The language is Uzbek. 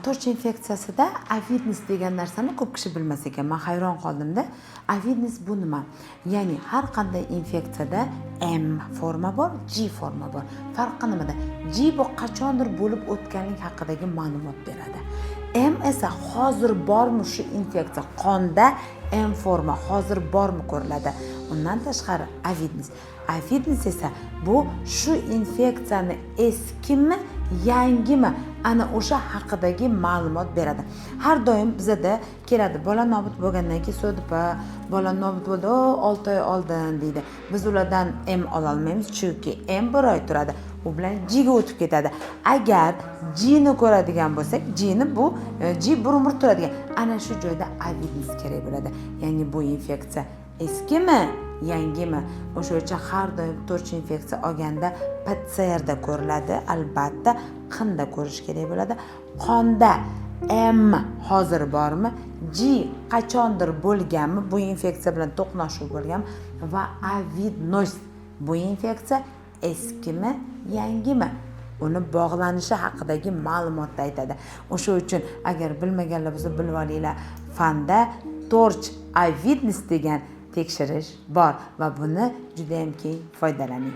torch infeksiyasida avidnis degan narsani ko'p kishi bilmas ekan. Men hayron qoldimda. Avidnis bu nima? Ya'ni har qanday infeksiyada M forma bor, G forma bor. Farqi nimada? G bu qachondir bo'lib o'tganlik haqidagi ma'lumot beradi. M esa hozir bormi shu infeksiya qonda M forma hozir bormi ko'riladi. Undan tashqari avidnis. Avidnis esa bu shu infeksiyani eskimi, yangimi ana o'sha haqidagi ma'lumot beradi. Har doim bizada keladi, bola nobud bo'lgandan keyin so'dipa, bola nobud bo'ldi, 6 oy oldin deydi. Biz ulardan M ola olmaymiz, chunki M 1 oy turadi. U bilan G ga o'tib ketadi. Agar G ni ko'radigan bo'lsak, G ni bu G bir umr turadigan. Ana shu joyda avidnis kerak bo'ladi. Ya'ni bu infeksiya eskimi, yangimi? O'sha uchun har doim torch infeksiya olganda PCR da ko'riladi, albatta qinda ko'rish kerak bo'ladi. Qonda M hozir bormi? G qachondir bo'lganmi? Bu infeksiya bilan to'qnashuv bo'lganmi? Va avidnos bu infeksiya eskimi, yangimi? Uni bog'lanishi haqidagi ma'lumotni aytadi. O'sha uchun agar bilmaganlar bo'lsa bilib olinglar. Fanda torch avidnis degan tekshirish bor va buni juda ham keng foydalaning.